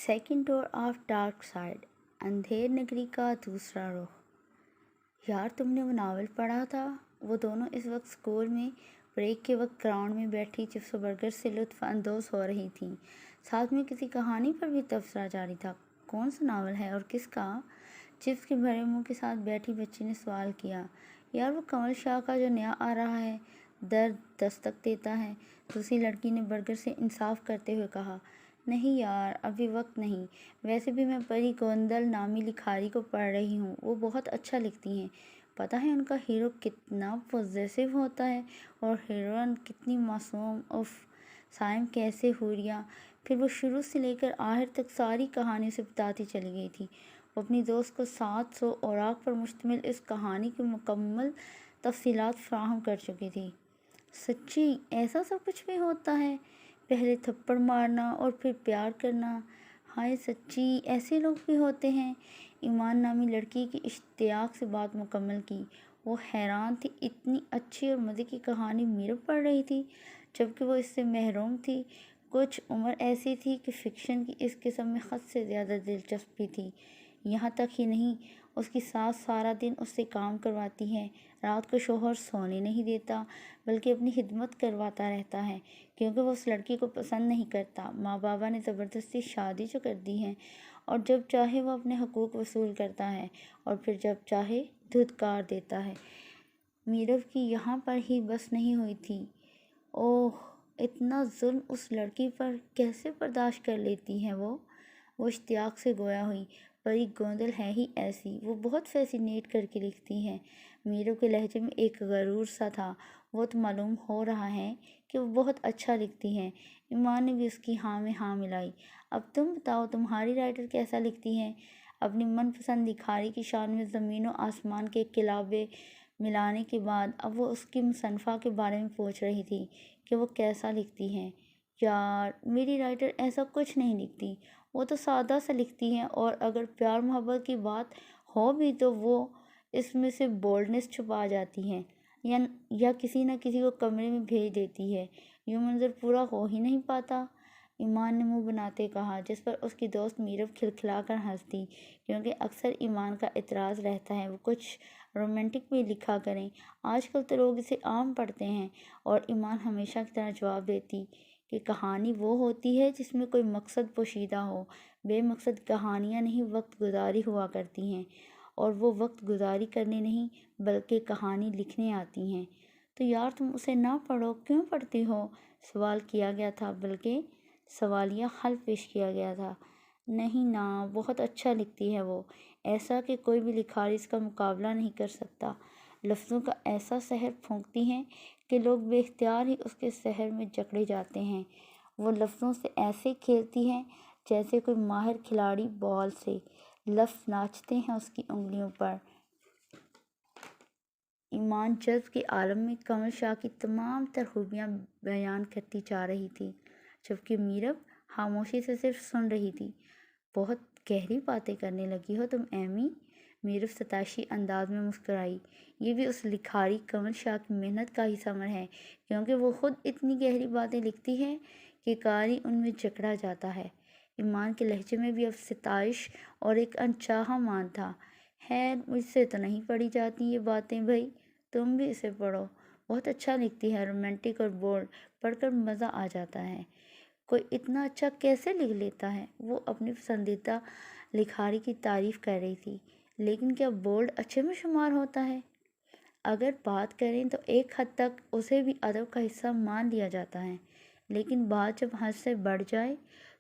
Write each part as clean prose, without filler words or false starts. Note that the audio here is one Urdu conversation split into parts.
Second door of dark side, اندھیر نگری کا دوسرا رخ۔ یار تم نے وہ ناول پڑھا تھا؟ وہ دونوں اس وقت اسکول میں بریک کے وقت گراؤنڈ میں بیٹھی چپس و برگر سے لطف اندوز ہو رہی تھیں، ساتھ میں کسی کہانی پر بھی تبصرہ جاری تھا۔ کون سا ناول ہے اور کس کا؟ چپس کے بھرے منہ کے ساتھ بیٹھی بچی نے سوال کیا۔ یار وہ کمل شاہ کا جو نیا آ رہا ہے، درد دستک دیتا ہے، دوسری لڑکی نے برگر سے انصاف کرتے ہوئے کہا۔ نہیں یار، ابھی وقت نہیں، ویسے بھی میں پری گوندل نامی لکھاری کو پڑھ رہی ہوں، وہ بہت اچھا لکھتی ہیں۔ پتہ ہے ان کا ہیرو کتنا پوزیسو ہوتا ہے اور ہیروئن کتنی معصوم، اف سائم کیسے حوریہ۔ پھر وہ شروع سے لے کر آخر تک ساری کہانی اسے بتاتی چلی گئی تھی۔ وہ اپنی دوست کو 700 اوراق پر مشتمل اس کہانی کی مکمل تفصیلات فراہم کر چکی تھی۔ سچی ایسا سب کچھ بھی ہوتا ہے؟ پہلے تھپڑ مارنا اور پھر پیار کرنا، ہائے سچی ایسے لوگ بھی ہوتے ہیں؟ ایمان نامی لڑکی کی اشتیاق سے بات مکمل کی۔ وہ حیران تھی، اتنی اچھی اور مزے کی کہانی میرو پڑھ رہی تھی جبکہ وہ اس سے محروم تھی۔ کچھ عمر ایسی تھی کہ فکشن کی اس قسم میں حد سے زیادہ دلچسپی تھی۔ یہاں تک ہی نہیں، اس کی ساس سارا دن اس سے کام کرواتی ہے، رات کو شوہر سونے نہیں دیتا بلکہ اپنی خدمت کرواتا رہتا ہے کیونکہ وہ اس لڑکی کو پسند نہیں کرتا۔ ماں بابا نے زبردستی شادی جو کر دی ہے اور جب چاہے وہ اپنے حقوق وصول کرتا ہے اور پھر جب چاہے دھتکار دیتا ہے۔ میرو کی یہاں پر ہی بس نہیں ہوئی تھی۔ اوہ، اتنا ظلم اس لڑکی پر کیسے برداشت کر لیتی ہے وہ اشتیاق سے گویا ہوئی۔ پری گوندل ہے ہی ایسی، وہ بہت فیسینیٹ کر کے لکھتی ہے۔ میرو کے لہجے میں ایک غرور سا تھا۔ وہ تو معلوم ہو رہا ہے کہ وہ بہت اچھا لکھتی ہیں۔ ایمان نے بھی اس کی ہاں میں ہاں ملائی۔ اب تم بتاؤ، تمہاری رائٹر کیسا لکھتی ہے؟ اپنی من پسند لکھاری کی شان میں زمین و آسمان کے قلابے ملانے کے بعد اب وہ اس کی مصنفہ کے بارے میں پوچھ رہی تھی کہ وہ کیسا لکھتی ہیں۔ یار میری رائٹر ایسا کچھ نہیں لکھتی، وہ تو سادہ سا لکھتی ہیں اور اگر پیار محبت کی بات ہو بھی تو وہ اس میں سے بولڈنس چھپا جاتی ہیں یا کسی نہ کسی کو کمرے میں بھیج دیتی ہے، یوں منظر پورا ہو ہی نہیں پاتا۔ ایمان نے منہ بناتے کہا، جس پر اس کی دوست میرو کھلکھلا کر ہنسی کیونکہ اکثر ایمان کا اعتراض رہتا ہے وہ کچھ رومانٹک بھی لکھا کریں، آج کل تو لوگ اسے عام پڑھتے ہیں۔ اور ایمان ہمیشہ کی طرح جواب دیتی کہ کہانی وہ ہوتی ہے جس میں کوئی مقصد پوشیدہ ہو، بے مقصد کہانیاں نہیں وقت گزاری ہوا کرتی ہیں، اور وہ وقت گزاری کرنے نہیں بلکہ کہانی لکھنے آتی ہیں۔ تو یار تم اسے نہ پڑھو، کیوں پڑھتی ہو؟ سوال کیا گیا تھا، بلکہ سوالیہ حل پیش کیا گیا تھا۔ نہیں نا، بہت اچھا لکھتی ہے وہ، ایسا کہ کوئی بھی لکھاری اس کا مقابلہ نہیں کر سکتا۔ لفظوں کا ایسا سحر پھونکتی ہیں کہ لوگ بے اختیار ہی اس کے سحر میں جکڑے جاتے ہیں۔ وہ لفظوں سے ایسے کھیلتی ہیں جیسے کوئی ماہر کھلاڑی بال سے، لفظ ناچتے ہیں اس کی انگلیوں پر۔ ایمان جذب کے عالم میں کمل شاہ کی تمام تر خوبیاں بیان کرتی جا رہی تھی جبکہ میرو خاموشی سے صرف سن رہی تھی۔ بہت گہری باتیں کرنے لگی ہو تم ایمی، میرو ستائشی انداز میں مسکرائی۔ یہ بھی اس لکھاری کمل شاہ کی محنت کا ہی ثمر ہے کیونکہ وہ خود اتنی گہری باتیں لکھتی ہے کہ قاری ان میں جکڑا جاتا ہے۔ ایمان کے لہجے میں بھی اب ستائش اور ایک انچاہا مان تھا۔ خیر مجھ سے تو نہیں پڑھی جاتی یہ باتیں بھائی، تم بھی اسے پڑھو، بہت اچھا لکھتی ہے، رومانٹک اور بولڈ، پڑھ کر مزہ آ جاتا ہے۔ کوئی اتنا اچھا کیسے لکھ لیتا ہے؟ وہ اپنی پسندیدہ لکھاری کی تعریف کر رہی تھی۔ لیکن کیا بولڈ اچھے میں شمار ہوتا ہے؟ اگر بات کریں تو ایک حد تک اسے بھی ادب کا حصہ مان لیا جاتا ہے، لیکن بات جب حد سے بڑھ جائے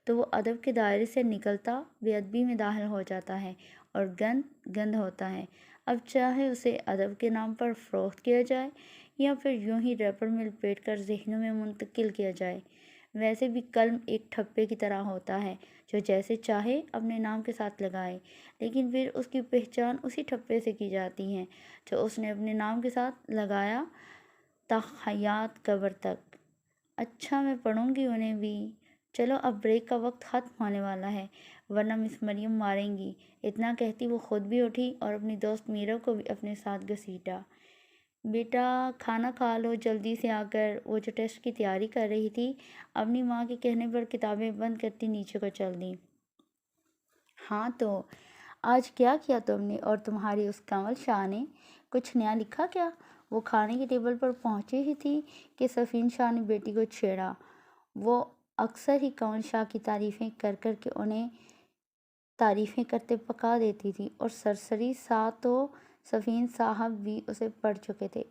تو وہ ادب کے دائرے سے نکلتا بے ادبی میں داخل ہو جاتا ہے اور گند ہوتا ہے۔ اب چاہے اسے ادب کے نام پر فروخت کیا جائے یا پھر یوں ہی ریپر میں لپیٹ کر ذہنوں میں منتقل کیا جائے۔ ویسے بھی قلم ایک ٹھپے کی طرح ہوتا ہے جو جیسے چاہے اپنے نام کے ساتھ لگائے، لیکن پھر اس کی پہچان اسی ٹھپے سے کی جاتی ہے جو اس نے اپنے نام کے ساتھ لگایا تا حیات قبر تک۔ اچھا میں پڑھوں گی انہیں بھی۔ چلو اب بریک کا وقت ختم ہونے والا ہے ورنہ مس مریم ماریں گی۔ اتنا کہتی وہ خود بھی اٹھی اور اپنی دوست میرو کو بھی اپنے ساتھ گھسیٹا۔ بیٹا کھانا کھا لو جلدی سے آ کر۔ وہ جو ٹیسٹ کی تیاری کر رہی تھی اپنی ماں کے کہنے پر کتابیں بند کرتی نیچے کو چل دی۔ ہاں تو آج کیا کیا تم نے اور تمہاری اس کمل شاہ نے؟ کچھ نیا لکھا کیا؟ وہ کھانے کی ٹیبل پر پہنچی ہی تھی کہ سفین شاہ نے بیٹی کو چھیڑا۔ وہ اکثر ہی کمل شاہ کی تعریفیں کر کر کے انہیں تعریفیں کرتے پکا دیتی تھی، اور سرسری سا تو سفین صاحب بھی اسے پڑھ چکے تھے۔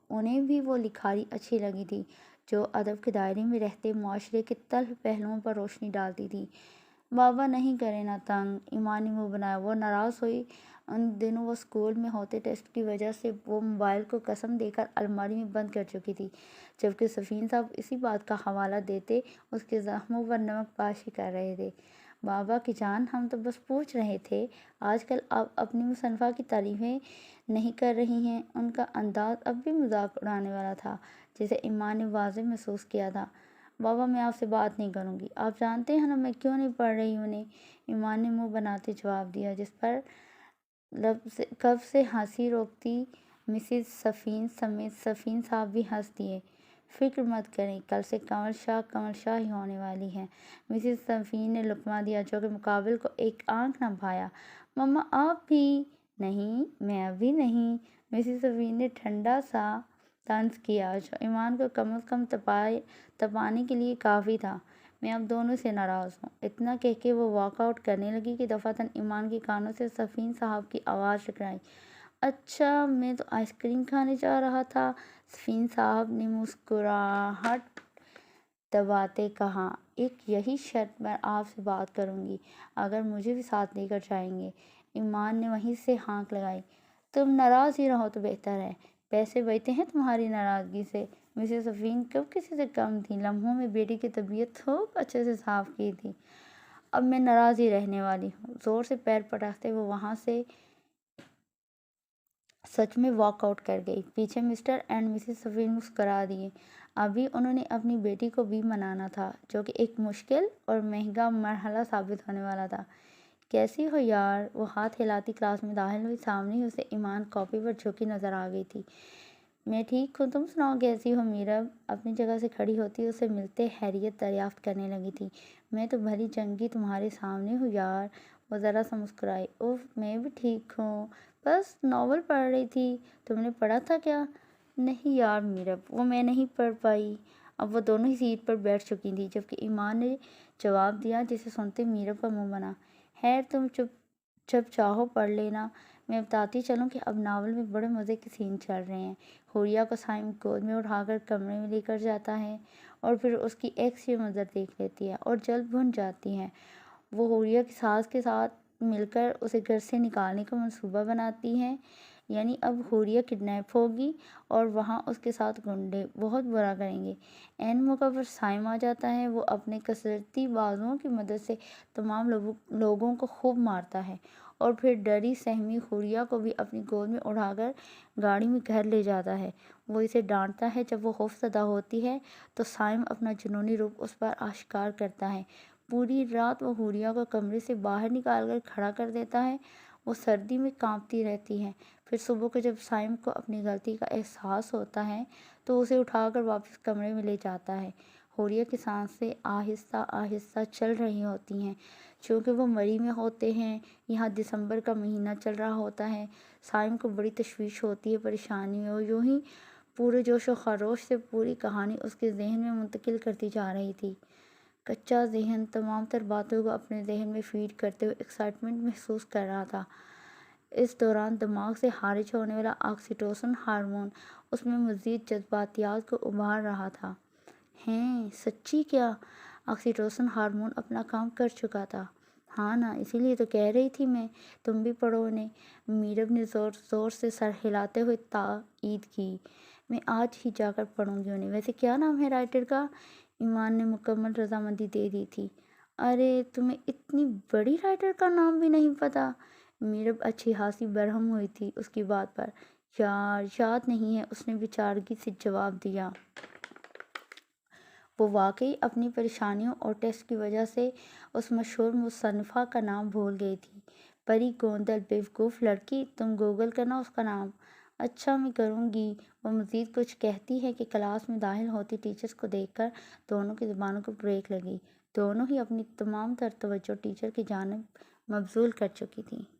انہیں بھی وہ لکھاری اچھی لگی تھی جو ادب کے دائرے میں رہتے معاشرے کے تلخ پہلوؤں پر روشنی ڈالتی تھی۔ بابا نہیں کرے نہ تنگ، ایمان نے منہ بنایا۔ وہ ناراض ہوئی۔ ان دنوں وہ اسکول میں ہوتے ٹیسٹ کی وجہ سے وہ موبائل کو قسم دے کر الماری میں بند کر چکی تھی، جبکہ سفین صاحب اسی بات کا حوالہ دیتے اس کے زخموں پر نمک پاشی کر رہے تھے۔ بابا کی جان، ہم تو بس پوچھ رہے تھے آج کل آپ اپنی مصنفہ کی تعریفیں نہیں کر رہی ہیں۔ ان کا انداز اب بھی مذاق اڑانے والا تھا، جسے ایمان نے واضح محسوس کیا تھا۔ بابا میں آپ سے بات نہیں کروں گی، آپ جانتے ہیں نا میں کیوں نہیں پڑھ رہی انہیں، ایمان نے منہ بناتے جواب دیا، جس پر کب سے ہنسی روکتی مسز سفین سمیت سفین صاحب بھی ہنس دیے۔ فکر مت کریں، کل سے کمل شاہ ہی ہونے والی ہے، مسز سفین نے لقمہ دیا جو کہ مقابل کو ایک آنکھ نہ بھایا۔ مما آپ بھی؟ نہیں میں ابھی نہیں، مسز سفین نے ٹھنڈا سا طنز کیا جو ایمان کو کم از کم تپانے کے لیے کافی تھا۔ میں اب دونوں سے ناراض ہوں۔ اتنا کہہ کے وہ واک آؤٹ کرنے لگی کہ دفعتاً ایمان کے کانوں سے سفین صاحب کی آواز ٹکرائی۔ اچھا میں تو آئس کریم کھانے جا رہا تھا، سفین صاحب نے مسکراہٹ دباتے کہا۔ ایک یہی شرط پر آپ سے بات کروں گی، اگر مجھے بھی ساتھ لے کر جائیں گے۔ ایمان نے وہیں سے ہانک لگائی۔ تم ناراض ہی رہو تو بہتر ہے، پیسے بچتے ہیں تمہاری ناراضگی سے۔ مسز سفین کب کسی سے کم تھی، لمحوں میں بیٹی کی طبیعت خوب اچھے سے صاف کی تھی۔ اب میں ناراض ہی رہنے والی ہوں، زور سے پیر پٹکتے وہ وہاں سے سچ میں واک آؤٹ کر گئی۔ پیچھے مسٹر اینڈ مسز سفین مسکرا دیے۔ ابھی انہوں نے اپنی بیٹی کو بھی منانا تھا، جو کہ ایک مشکل اور مہنگا مرحلہ ثابت ہونے والا تھا۔ کیسی ہو یار؟ وہ ہاتھ ہلاتی کلاس میں داخل ہوئی۔ سامنے ہی اسے ایمان کاپی پر جھکی نظر آ گئی تھی۔ میں ٹھیک ہوں، تم سناؤ کیسی ہو؟ میرب اپنی جگہ سے کھڑی ہوتی اسے ملتے خیریت دریافت کرنے لگی تھی۔ میں تو بھلی چنگی تمہارے سامنے ہوں یار، وہ ذرا سا مسکرائی۔ اوف میں بھی ٹھیک ہوں، بس ناول پڑھ رہی تھی۔ تم نے پڑھا تھا کیا؟ نہیں یار میرب، وہ میں نہیں پڑھ پائی۔ اب وہ دونوں ہی سیٹ پر بیٹھ چکی تھیں، جبکہ ایمان نے جواب دیا، جسے سنتے میرب کا منہ بنا۔ خیر تم جب چاہو پڑھ لینا، میں بتاتی چلوں کہ اب ناول میں بڑے مزے کے سین چل رہے ہیں۔ حوریہ کو سائم گود میں اٹھا کر کمرے میں لے کر جاتا ہے اور پھر اس کی ایکس یہ منظر دیکھ لیتی ہے اور جلد بھن جاتی ہے۔ وہ حوریہ کی ساس کے ساتھ مل کر اسے گھر سے نکالنے کا منصوبہ بناتی ہے، یعنی اب حوریہ کڈنیپ ہوگی اور وہاں اس کے ساتھ گنڈے بہت برا کریں گے۔ عین موقع پر سائم آ جاتا ہے۔ وہ اپنے کثرتی بازوؤں کی مدد سے تمام لوگوں کو خوب مارتا ہے اور پھر ڈری سہمی حوریہ کو بھی اپنی گود میں اٹھا کر گاڑی میں گھر لے جاتا ہے۔ وہ اسے ڈانٹتا ہے جب وہ خوفزدہ ہوتی ہے تو سائم اپنا جنونی روپ اس پر آشکار کرتا ہے۔ پوری رات وہ حوریہ کو کمرے سے باہر نکال کر کھڑا کر دیتا ہے۔ وہ سردی میں کانپتی رہتی ہے۔ پھر صبح کو جب سائم کو اپنی غلطی کا احساس ہوتا ہے تو اسے اٹھا کر واپس کمرے میں لے جاتا ہے۔ حوریہ کی سانسیں آہستہ آہستہ چل رہی ہوتی ہیں، چونکہ وہ مری میں ہوتے ہیں۔ یہاں دسمبر کا مہینہ چل رہا ہوتا ہے۔ سائم کو بڑی تشویش ہوتی ہے، پریشانی میں وہ یوں ہی پورے جوش و خروش سے پوری کہانی اس کے ذہن میں منتقل کرتی جا رہی تھی۔ کچا ذہن تمام تر باتوں کو اپنے ذہن میں فیڈ کرتے ہوئے ایکسائٹمنٹ محسوس کر رہا تھا۔ اس دوران دماغ سے خارج ہونے والا آکسیٹوسن ہارمون اس میں مزید جذباتیات کو ابھار رہا تھا۔ ہیں سچی کیا؟ آکسیٹوسن ہارمون اپنا کام کر چکا تھا؟ ہاں نا، اسی لیے تو کہہ رہی تھی میں، تم بھی پڑھو انہیں۔ میرب نے زور زور سے سر ہلاتے ہوئے تائید کی۔ میں آج ہی جا کر پڑھوں گی انہیں۔ ویسے کیا نام ہے رائٹر کا؟ ایمان نے مکمل رضامندی دے دی تھی۔ ارے تمہیں اتنی بڑی رائٹر کا نام بھی نہیں پتہ؟ میرب اچھی خاصی برہم ہوئی تھی اس کی بات پر۔ یار یاد نہیں ہے، اس نے بیچارگی سے جواب دیا۔ وہ واقعی اپنی پریشانیوں اور ٹیسٹ کی وجہ سے اس مشہور مصنفہ کا نام بھول گئی تھی۔ پری گوندل بیوقوف لڑکی، تم گوگل کرنا اس کا نام۔ اچھا میں کروں گی۔ وہ مزید کچھ کہتی ہے کہ کلاس میں داخل ہوتی ٹیچرز کو دیکھ کر دونوں کی زبانوں کو بریک لگی۔ دونوں ہی اپنی تمام تر توجہ ٹیچر کی جانب مبذول کر چکی تھیں۔